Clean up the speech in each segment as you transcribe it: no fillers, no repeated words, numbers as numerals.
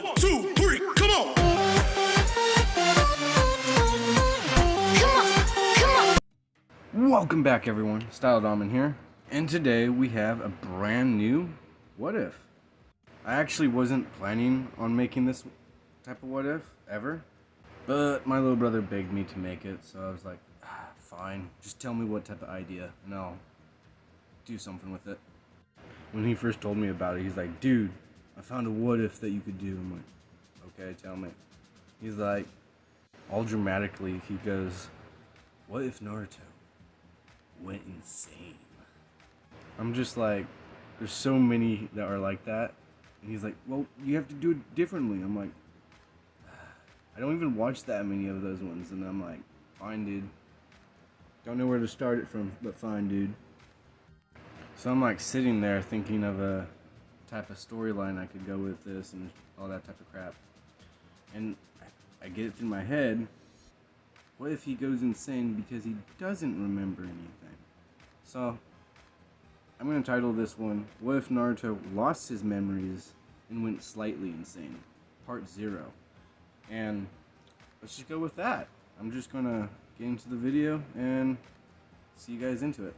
1, 2, 3, come on! Welcome back, everyone. Style Domin here, and today we have a brand new What If. I actually wasn't planning on making this type of What If ever, but my little brother begged me to make it, so I was like, fine, just tell me what type of idea, and I'll do something with it. When he first told me about it, he's like, dude, I found a What If that you could do. I'm like, okay, tell me. He's like, all dramatically, he goes, what if Naruto went insane? I'm just like, there's so many that are like that. And he's like, well, you have to do it differently. I'm like, I don't even watch that many of those ones. And I'm like, fine, dude. Don't know where to start it from, but fine, dude. So I'm like sitting there thinking of a type of storyline I could go with this and all that type of crap. And I get it through my head. What if he goes insane because he doesn't remember anything? So, I'm going to title this one, What If Naruto Lost His Memories and Went Slightly Insane? Part 0. And let's just go with that. I'm just going to get into the video and see you guys into it.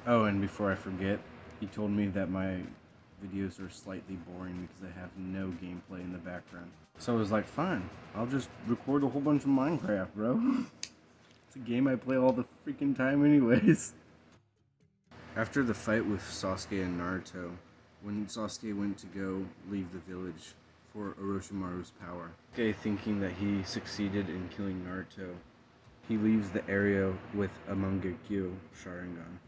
Oh, and before I forget, he told me that my videos are slightly boring because I have no gameplay in the background. So I was like, fine, I'll just record a whole bunch of Minecraft, bro. It's a game I play all the freaking time anyways. After the fight with Sasuke and Naruto, when Sasuke went to go leave the village for Orochimaru's power, Sasuke thinking that he succeeded in killing Naruto, he leaves the area with a Mangekyo Sharingan.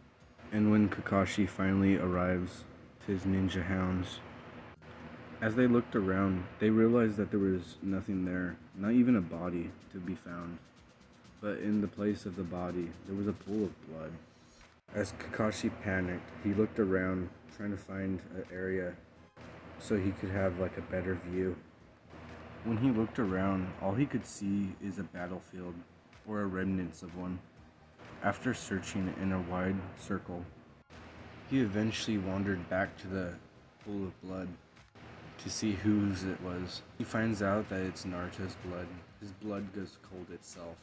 And when Kakashi finally arrives to his ninja hounds, as they looked around, they realized that there was nothing there, not even a body to be found. But in the place of the body, there was a pool of blood. As Kakashi panicked, he looked around, trying to find an area so he could have like a better view. When he looked around, all he could see is a battlefield, or a remnants of one. After searching in a wide circle, he eventually wandered back to the pool of blood to see whose it was. He finds out that it's Naruto's blood. His blood goes cold itself.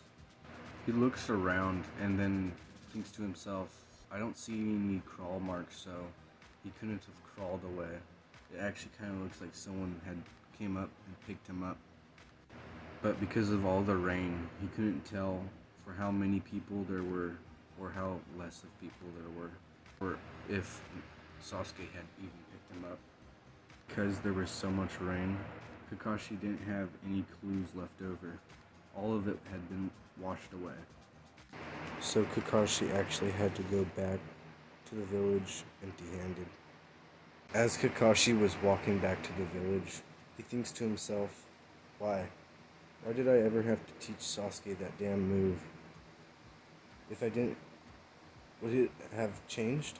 He looks around and then thinks to himself, I don't see any crawl marks, so he couldn't have crawled away. It actually kind of looks like someone had came up and picked him up. But because of all the rain, he couldn't tell for how many people there were, or how less of people there were, or if Sasuke had even picked him up. Because there was so much rain, Kakashi didn't have any clues left over. All of it had been washed away. So Kakashi actually had to go back to the village empty-handed. As Kakashi was walking back to the village, he thinks to himself, why? Why did I ever have to teach Sasuke that damn move? If I didn't, would it have changed?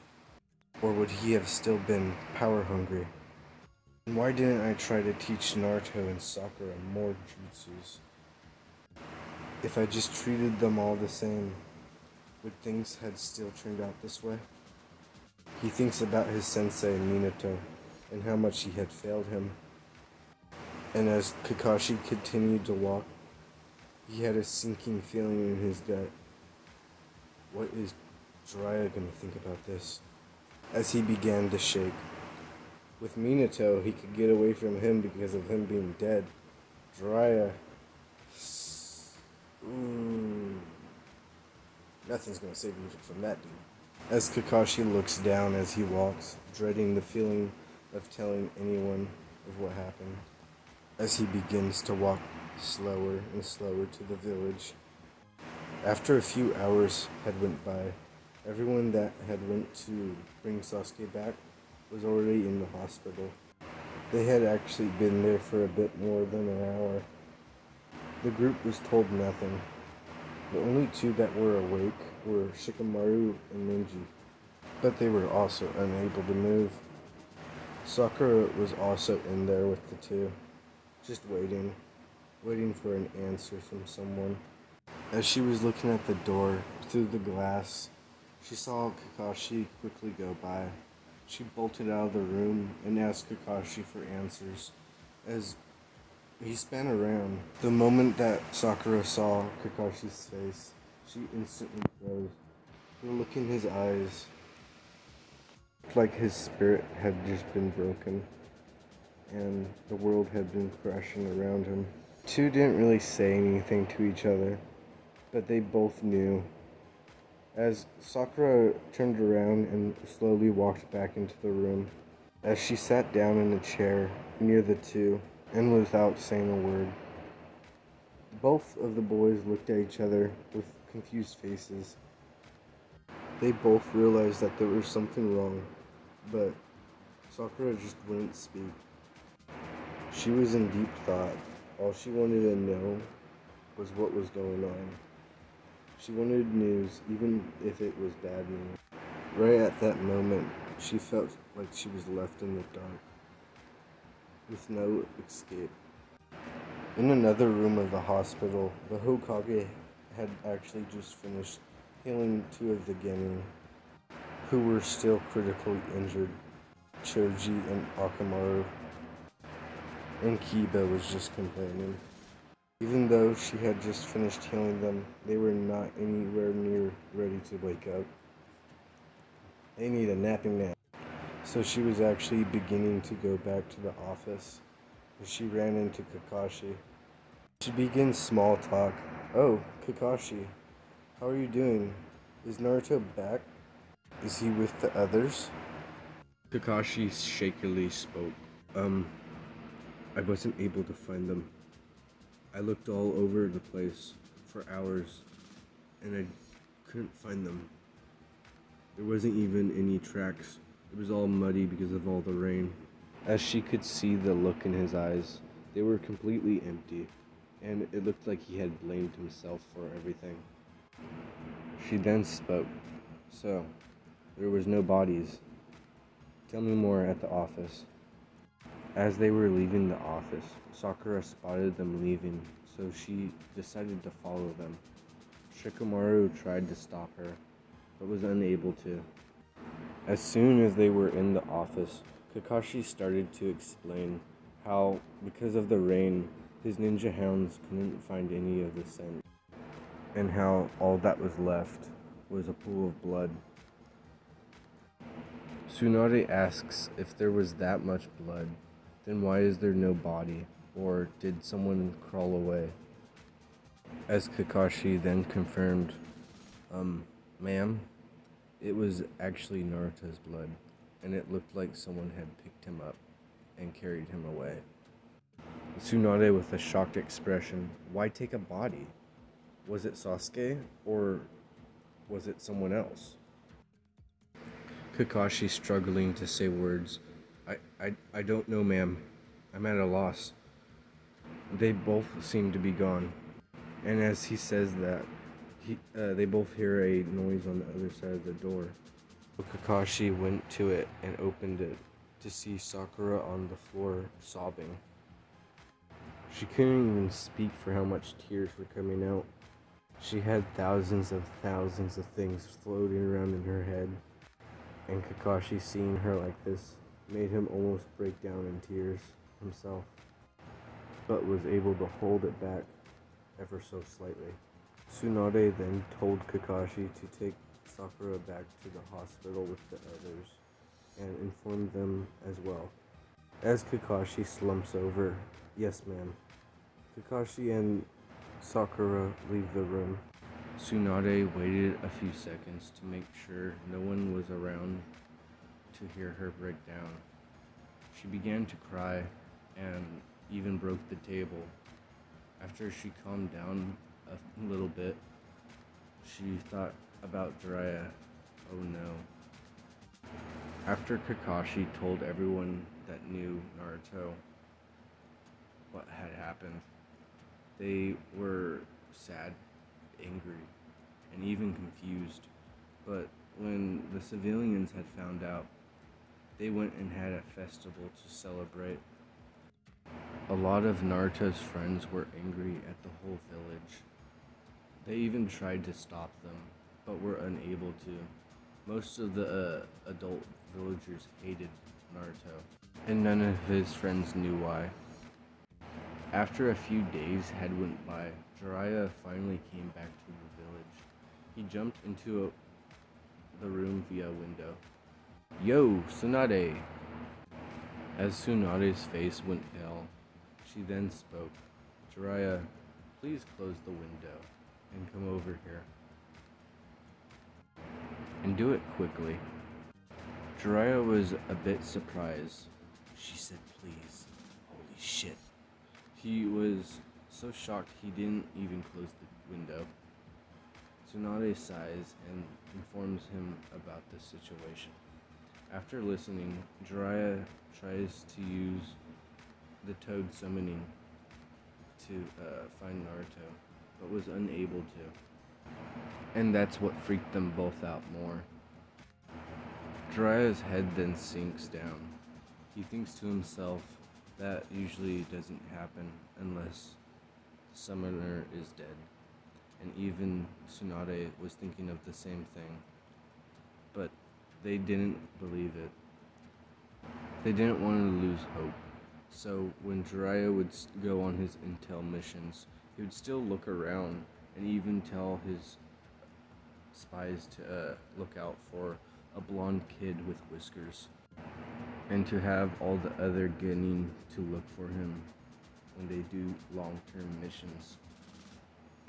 Or would he have still been power hungry? And why didn't I try to teach Naruto and Sakura more jutsus? If I just treated them all the same, would things have still turned out this way? He thinks about his sensei Minato and how much he had failed him. And as Kakashi continued to walk, he had a sinking feeling in his gut. What is Jiraiya gonna think about this? As he began to shake. With Minato, he could get away from him because of him being dead. Jiraiya... nothing's gonna save you from that dude. As Kakashi looks down as he walks, dreading the feeling of telling anyone of what happened. As he begins to walk slower and slower to the village. After a few hours had went by, everyone that had went to bring Sasuke back was already in the hospital. They had actually been there for a bit more than an hour. The group was told nothing. The only two that were awake were Shikamaru and Ninji, but they were also unable to move. Sakura was also in there with the two, just waiting for an answer from someone. As she was looking at the door through the glass, she saw Kakashi quickly go by. She bolted out of the room and asked Kakashi for answers, as He span around. The moment that Sakura saw Kakashi's face, she instantly froze. The look in his eyes, like his spirit had just been broken, and the world had been crashing around him. Two didn't really say anything to each other, but they both knew. As Sakura turned around and slowly walked back into the room, as she sat down in a chair near the two, and without saying a word, both of the boys looked at each other with confused faces. They both realized that there was something wrong, but Sakura just wouldn't speak. She was in deep thought. All she wanted to know was what was going on. She wanted news, even if it was bad news. Right at that moment, she felt like she was left in the dark, with no escape. In another room of the hospital, the Hokage had actually just finished healing two of the genin, who were still critically injured, Choji and Akamaru, and Kiba was just complaining. Even though she had just finished healing them, they were not anywhere near ready to wake up. They need a napping nap. So she was actually beginning to go back to the office, and she ran into Kakashi. She begins small talk. "Oh, Kakashi, how are you doing? Is Naruto back? Is he with the others?" Kakashi shakily spoke. I wasn't able to find them. I looked all over the place for hours, and I couldn't find them. There wasn't even any tracks. It was all muddy because of all the rain. As she could see the look in his eyes, they were completely empty, and it looked like he had blamed himself for everything. She then spoke. "So, there was no bodies. Tell me more at the office." As they were leaving the office, Sakura spotted them leaving, so she decided to follow them. Shikamaru tried to stop her, but was unable to. As soon as they were in the office, Kakashi started to explain how, because of the rain, his ninja hounds couldn't find any of the scent, and how all that was left was a pool of blood. Tsunade asks if there was that much blood, then why is there no body, or did someone crawl away? As Kakashi then confirmed, ma'am, it was actually Naruto's blood, and it looked like someone had picked him up and carried him away. Tsunade with a shocked expression, why take a body? Was it Sasuke, or was it someone else? Kakashi struggling to say words, I don't know, ma'am. I'm at a loss. They both seem to be gone. And as he says that, they both hear a noise on the other side of the door. So Kakashi went to it and opened it to see Sakura on the floor sobbing. She couldn't even speak for how much tears were coming out. She had thousands of things floating around in her head. And Kakashi seeing her like this made him almost break down in tears himself, but was able to hold it back ever so slightly. Tsunade then told Kakashi to take Sakura back to the hospital with the others and inform them as well. As Kakashi slumps over, "Yes, ma'am." Kakashi and Sakura leave the room. Tsunade waited a few seconds to make sure no one was around to hear her break down. She began to cry and even broke the table. After she calmed down a little bit, she thought about Jiraiya. Oh no. After Kakashi told everyone that knew Naruto what had happened, they were sad, angry, and even confused. But when the civilians had found out, they went and had a festival to celebrate. A lot of Naruto's friends were angry at the whole village. They even tried to stop them, but were unable to. Most of the adult villagers hated Naruto, and none of his friends knew why. After a few days had went by, Jiraiya finally came back to the village. He jumped into the room via a window. Yo, Tsunade! As Tsunade's face went pale, she then spoke. Jiraiya, please close the window and come over here. And do it quickly. Jiraiya was a bit surprised. She said, please. Holy shit. He was so shocked he didn't even close the window. Tsunade sighs and informs him about the situation. After listening, Jiraiya tries to use the toad summoning to find Naruto, but was unable to. And that's what freaked them both out more. Jiraiya's head then sinks down. He thinks to himself that usually doesn't happen unless the summoner is dead. And even Tsunade was thinking of the same thing. But they didn't believe it. They didn't want to lose hope. So when Jiraiya would go on his intel missions, he would still look around and even tell his spies to look out for a blonde kid with whiskers, and to have all the other genin to look for him when they do long-term missions.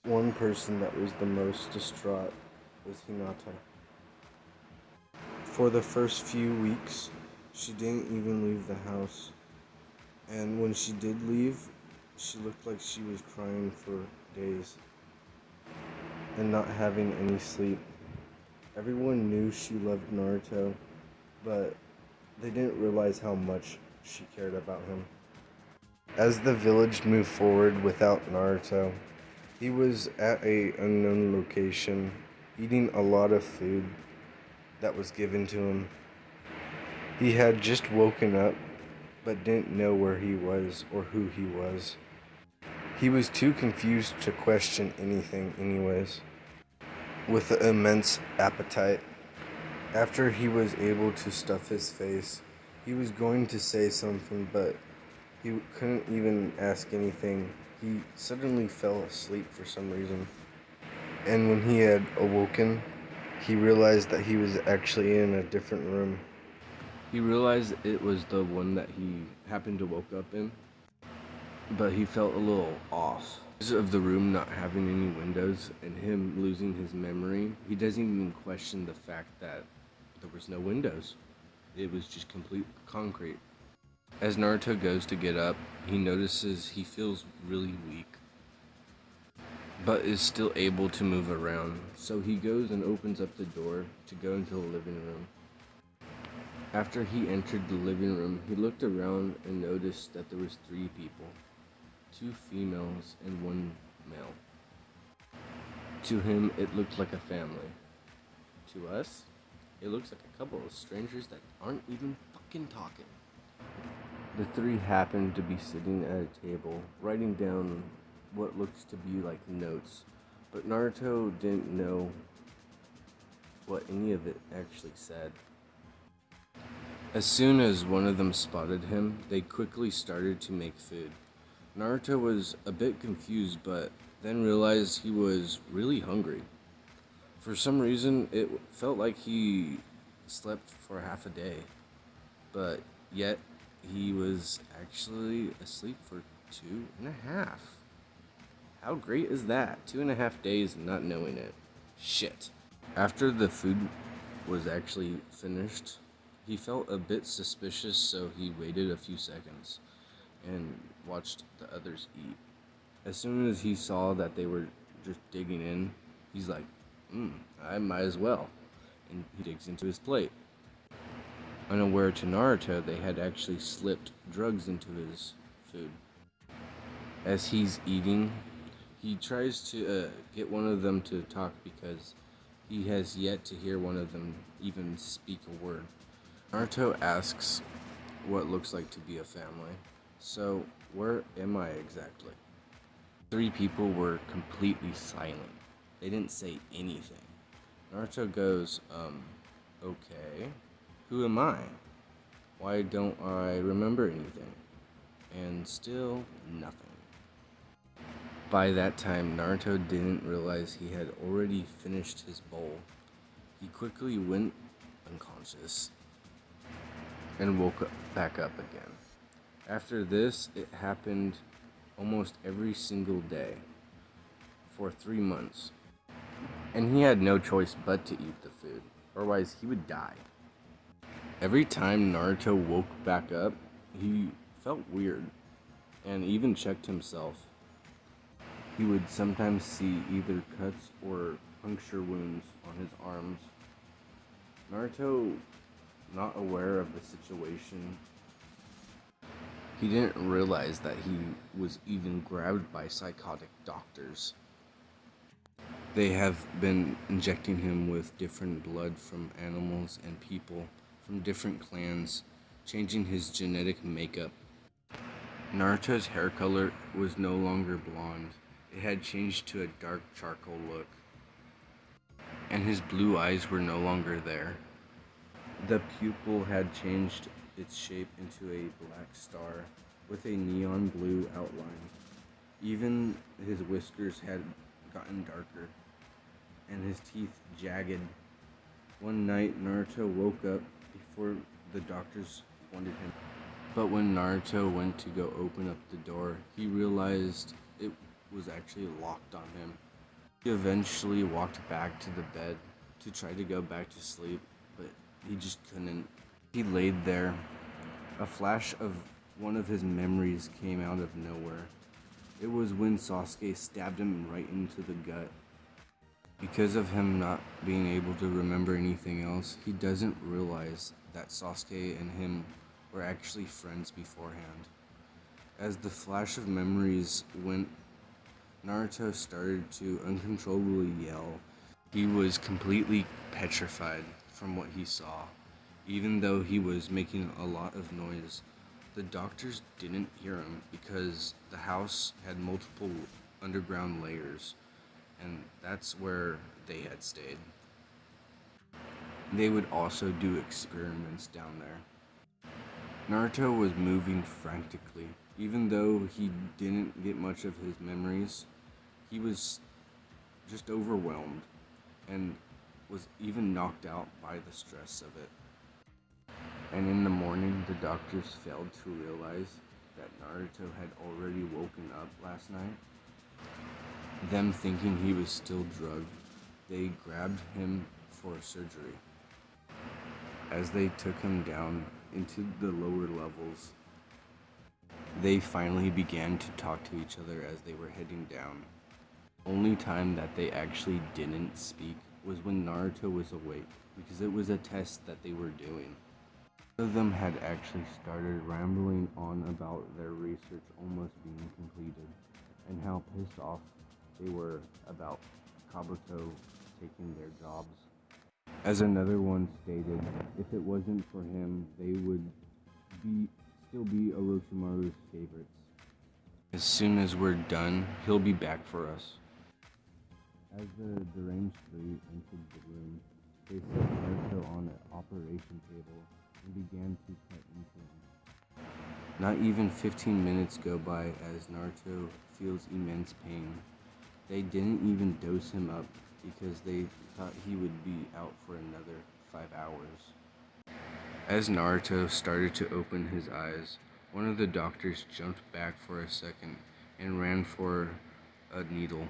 One person that was the most distraught was Hinata. For the first few weeks, she didn't even leave the house, and when she did leave, she looked like she was crying for days and not having any sleep. Everyone knew she loved Naruto, but they didn't realize how much she cared about him. As the village moved forward without Naruto, he was at an unknown location, eating a lot of food that was given to him. He had just woken up, but didn't know where he was or who he was. He was too confused to question anything anyways. With an immense appetite. After he was able to stuff his face, he was going to say something, but he couldn't even ask anything. He suddenly fell asleep for some reason. And when he had awoken, he realized that he was actually in a different room. He realized it was the one that he happened to woke up in, but he felt a little off. Because of the room not having any windows and him losing his memory, he doesn't even question the fact that there was no windows. It was just complete concrete. As Naruto goes to get up, he notices he feels really weak, but is still able to move around. So he goes and opens up the door to go into the living room. After he entered the living room, he looked around and noticed that there was 3 people. 2 females and 1 male. To him, it looked like a family. To us, it looks like a couple of strangers that aren't even fucking talking. The 3 happened to be sitting at a table, writing down what looks to be like notes, but Naruto didn't know what any of it actually said. As soon as one of them spotted him, they quickly started to make food. Naruto was a bit confused, but then realized he was really hungry. For some reason, it felt like he slept for half a day, but yet he was actually asleep for 2.5. How great is that? 2.5 days and not knowing it. Shit. After the food was actually finished, he felt a bit suspicious, so he waited a few seconds and watched the others eat. As soon as he saw that they were just digging in, he's like, I might as well. And he digs into his plate. Unaware to Naruto, they had actually slipped drugs into his food. As he's eating, he tries to get one of them to talk because he has yet to hear one of them even speak a word. Naruto asks what looks like to be a family. So, where am I exactly? 3 people were completely silent. They didn't say anything. Naruto goes, okay. Who am I? Why don't I remember anything? And still nothing. By that time, Naruto didn't realize he had already finished his bowl. He quickly went unconscious and back up again. After this, it happened almost every single day for 3 months. And he had no choice but to eat the food, otherwise he would die. Every time Naruto woke back up, he felt weird and even checked himself. He would sometimes see either cuts or puncture wounds on his arms. Naruto, not aware of the situation, he didn't realize that he was even grabbed by psychotic doctors. They have been injecting him with different blood from animals and people from different clans, changing his genetic makeup. Naruto's hair color was no longer blonde. It had changed to a dark charcoal look, and his blue eyes were no longer there. The pupil had changed its shape into a black star with a neon blue outline. Even his whiskers had gotten darker, and his teeth jagged. One night, Naruto woke up before the doctors wanted him. But when Naruto went to go open up the door, he realized it was actually locked on him. He eventually walked back to the bed to try to go back to sleep, but he just couldn't. He laid there. A flash of one of his memories came out of nowhere. It was when Sasuke stabbed him right into the gut. Because of him not being able to remember anything else, he doesn't realize that Sasuke and him were actually friends beforehand. As the flash of memories went, Naruto started to uncontrollably yell. He was completely petrified from what he saw. Even though he was making a lot of noise, the doctors didn't hear him because the house had multiple underground layers, and that's where they had stayed. They would also do experiments down there. Naruto was moving frantically. Even though he didn't get much of his memories, he was just overwhelmed and was even knocked out by the stress of it. And in the morning, the doctors failed to realize that Naruto had already woken up last night. Them thinking he was still drugged, they grabbed him for surgery. As they took him down into the lower levels, they finally began to talk to each other as they were heading down. Only time that they actually didn't speak was when Naruto was awake, because it was a test that they were doing. Some of them had actually started rambling on about their research almost being completed, and how pissed off they were about Kabuto taking their jobs. As another one stated, if it wasn't for him, they would still be Orochimaru's favorites. As soon as we're done, he'll be back for us. As the deranged three entered the room, they set Naruto on an operation table and began to cut into him. Not even 15 minutes go by as Naruto feels immense pain. They didn't even dose him up because they thought he would be out for another 5 hours. As Naruto started to open his eyes, one of the doctors jumped back for a second and ran for a needle.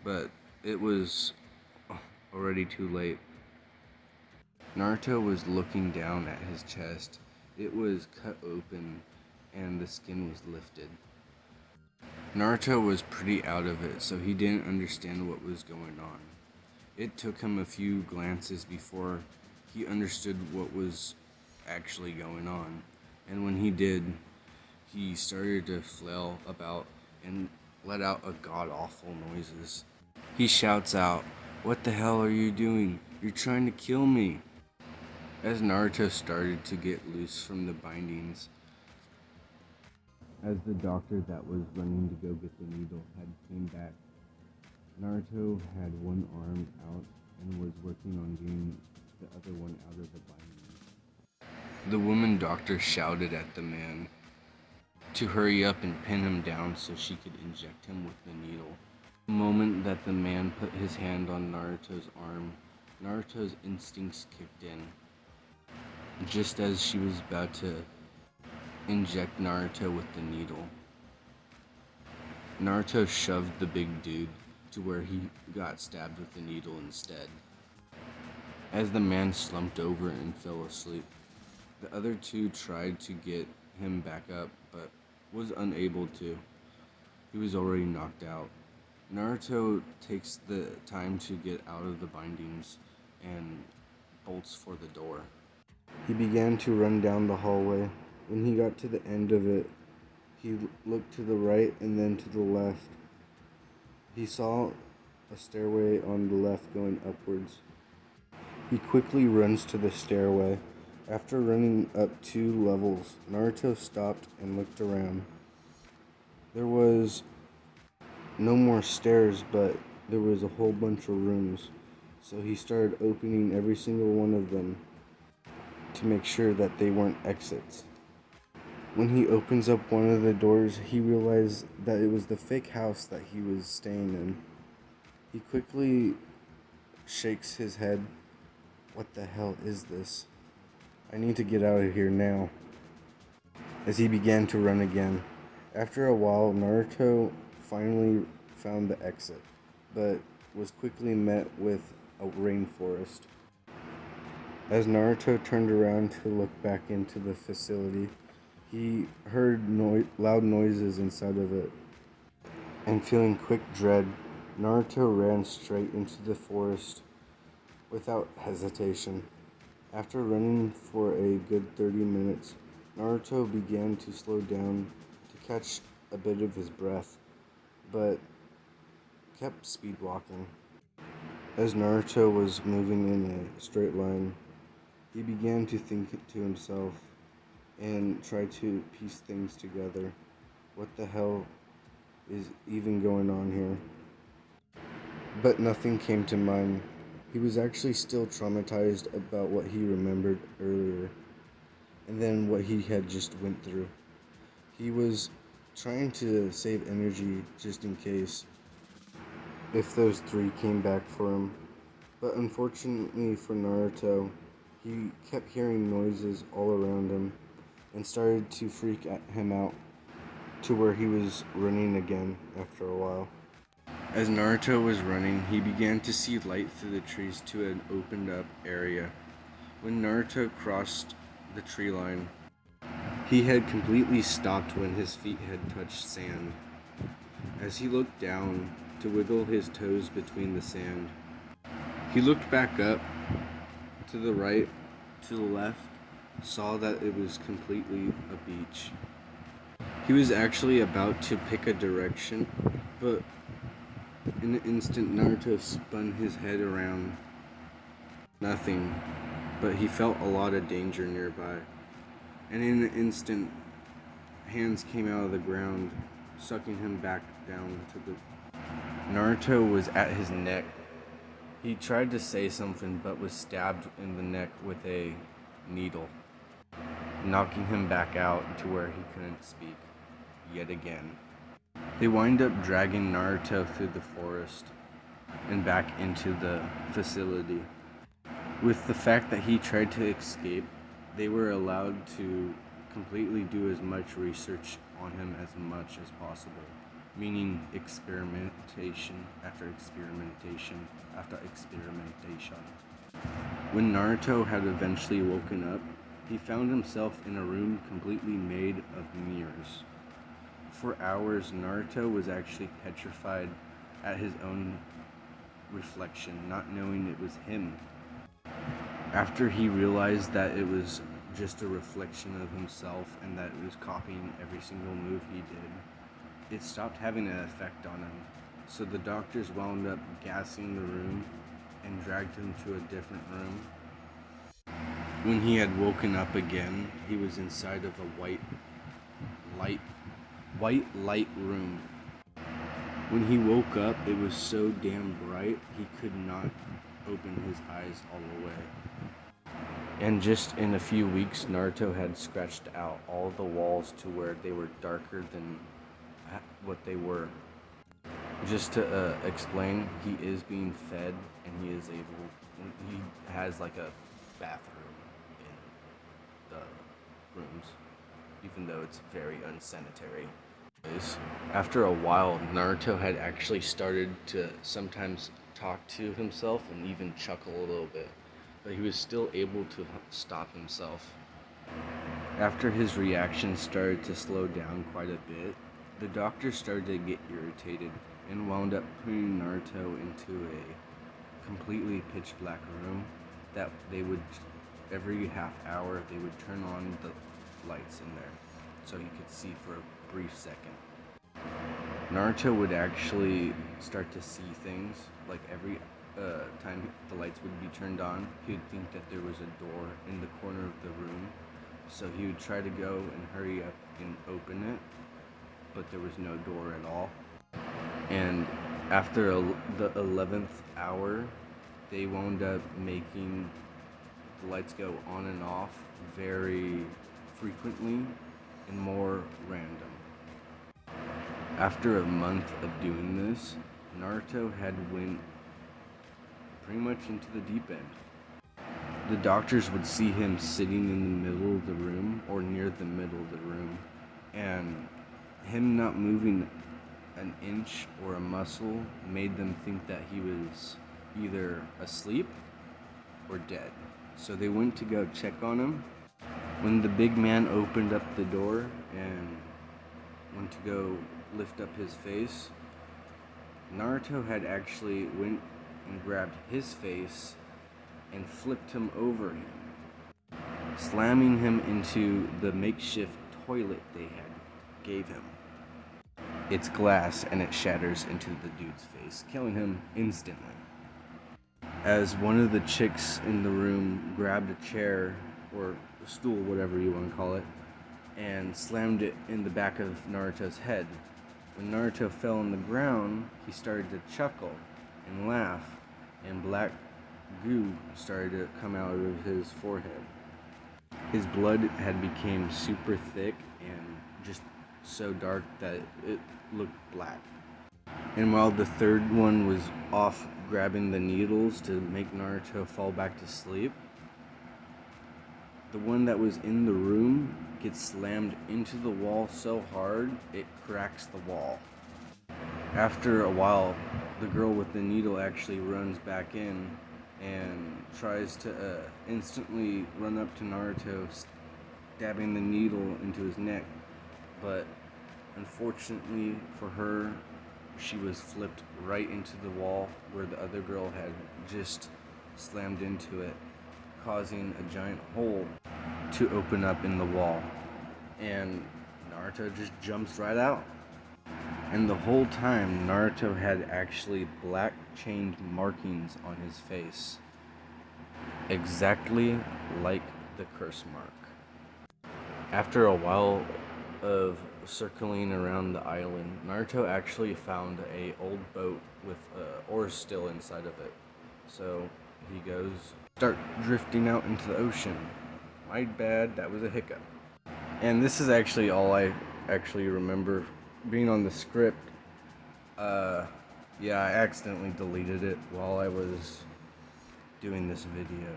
But it was already too late. Naruto was looking down at his chest. It was cut open and the skin was lifted. Naruto was pretty out of it, so he didn't understand what was going on. It took him a few glances before he understood what was actually going on. And when he did, he started to flail about and let out a god-awful noises. He shouts out, "What the hell are you doing? You're trying to kill me!" As Naruto started to get loose from the bindings, as the doctor that was running to go get the needle had came back, Naruto had one arm out and was working on getting the other one out of the bindings. The woman doctor shouted at the man, to hurry up and pin him down so she could inject him with the needle. The moment that the man put his hand on Naruto's arm, Naruto's instincts kicked in. Just as she was about to inject Naruto with the needle, Naruto shoved the big dude to where he got stabbed with the needle instead. As the man slumped over and fell asleep, the other two tried to get him back up, but was unable to. He was already knocked out. Naruto takes the time to get out of the bindings and bolts for the door. He began to run down the hallway. When he got to the end of it, he looked to the right and then to the left. He saw a stairway on the left going upwards. He quickly runs to the stairway. After running up 2 levels, Naruto stopped and looked around. There was no more stairs, but there was a whole bunch of rooms. So he started opening every single one of them to make sure that they weren't exits. When he opens up one of the doors, he realized that it was the fake house that he was staying in. He quickly shakes his head. What the hell is this? I need to get out of here now. As he began to run again. After a while, Naruto finally found the exit, but was quickly met with a rainforest. As Naruto turned around to look back into the facility, he heard loud noises inside of it. And feeling quick dread, Naruto ran straight into the forest without hesitation. After running for a good 30 minutes, Naruto began to slow down to catch a bit of his breath, but kept speed walking. As Naruto was moving in a straight line, he began to think to himself and try to piece things together. What the hell is even going on here? But nothing came to mind. He was actually still traumatized about what he remembered earlier, and then what he had just went through. He was trying to save energy just in case if those 3 came back for him. But unfortunately for Naruto, he kept hearing noises all around him and started to freak him out to where he was running again after a while. As Naruto was running, he began to see light through the trees to an opened up area. When Naruto crossed the tree line, he had completely stopped when his feet had touched sand. As he looked down to wiggle his toes between the sand, he looked back up, to the right, to the left, saw that it was completely a beach. He was actually about to pick a direction, but in an instant Naruto spun his head around. Nothing, but he felt a lot of danger nearby. And in an instant, hands came out of the ground, sucking him back down to the... Naruto was at his neck. He tried to say something, but was stabbed in the neck with a needle, knocking him back out to where he couldn't speak yet again. They wind up dragging Naruto through the forest and back into the facility. With the fact that he tried to escape, they were allowed to completely do as much research on him as much as possible, meaning experimentation after experimentation after experimentation. When Naruto had eventually woken up, he found himself in a room completely made of mirrors. For hours, Naruto was actually petrified at his own reflection, not knowing it was him. After he realized that it was just a reflection of himself and that it was copying every single move he did, it stopped having an effect on him. So the doctors wound up gassing the room and dragged him to a different room. When he had woken up again, he was inside of a white light room. When he woke up, it was so damn bright he could not open his eyes all the way. And just in a few weeks, Naruto had scratched out all the walls to where they were darker than what they were. Just to explain, he is being fed, and he is able. He has like a bathroom in the rooms, even though it's very unsanitary. After a while, Naruto had actually started to sometimes talk to himself and even chuckle a little bit, but he was still able to stop himself. After his reactions started to slow down quite a bit, the doctor started to get irritated and wound up putting Naruto into a completely pitch black room that they would, every half hour, they would turn on the lights in there so he could see for a brief second. Naruto would actually start to see things, like every time the lights would be turned on, he would think that there was a door in the corner of the room, so he would try to go and hurry up and open it, but there was no door at all. And after the 11th hour, they wound up making the lights go on and off very frequently and more random. After a month of doing this, Naruto had went pretty much into the deep end. The doctors would see him sitting in the middle of the room or near the middle of the room, and him not moving an inch or a muscle made them think that he was either asleep or dead. So they went to go check on him. When the big man opened up the door and went to go lift up his face, Naruto had actually went and grabbed his face and flipped him over him, slamming him into the makeshift toilet they had gave him. It's glass and it shatters into the dude's face, killing him instantly. As one of the chicks in the room grabbed a chair or a stool, whatever you want to call it, and slammed it in the back of Naruto's head. When Naruto fell on the ground, he started to chuckle and laugh, and black goo started to come out of his forehead. His blood had become super thick and just so dark that it looked black. And while the third one was off grabbing the needles to make Naruto fall back to sleep, the one that was in the room gets slammed into the wall so hard it cracks the wall. After a while, the girl with the needle actually runs back in and tries to instantly run up to Naruto, stabbing the needle into his neck, but unfortunately for her, she was flipped right into the wall where the other girl had just slammed into it, causing a giant hole to open up in the wall. And Naruto just jumps right out. And the whole time, Naruto had actually black chained markings on his face, exactly like the curse mark. After a while of circling around the island, Naruto actually found a old boat with oars still inside of it. So he goes, start drifting out into the ocean. My bad, that was a hiccup. And this is actually all I actually remember being on the script. Yeah, I accidentally deleted it while I was doing this video.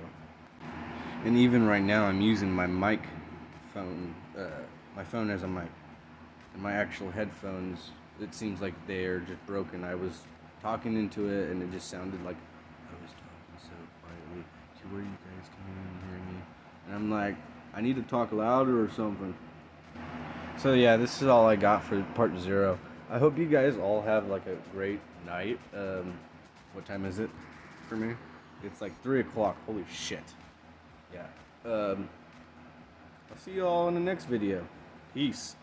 And even right now, I'm using my mic phone, my phone as a mic. And my actual headphones, it seems like they're just broken. I was talking into it and it just sounded like I was talking so quietly to where you guys can't even hear me. And I'm like, I need to talk louder or something. So yeah, this is all I got for part 0. I hope you guys all have like a great night. What time is it for me? It's like 3 o'clock. Holy shit. Yeah. I'll see you all in the next video. Peace.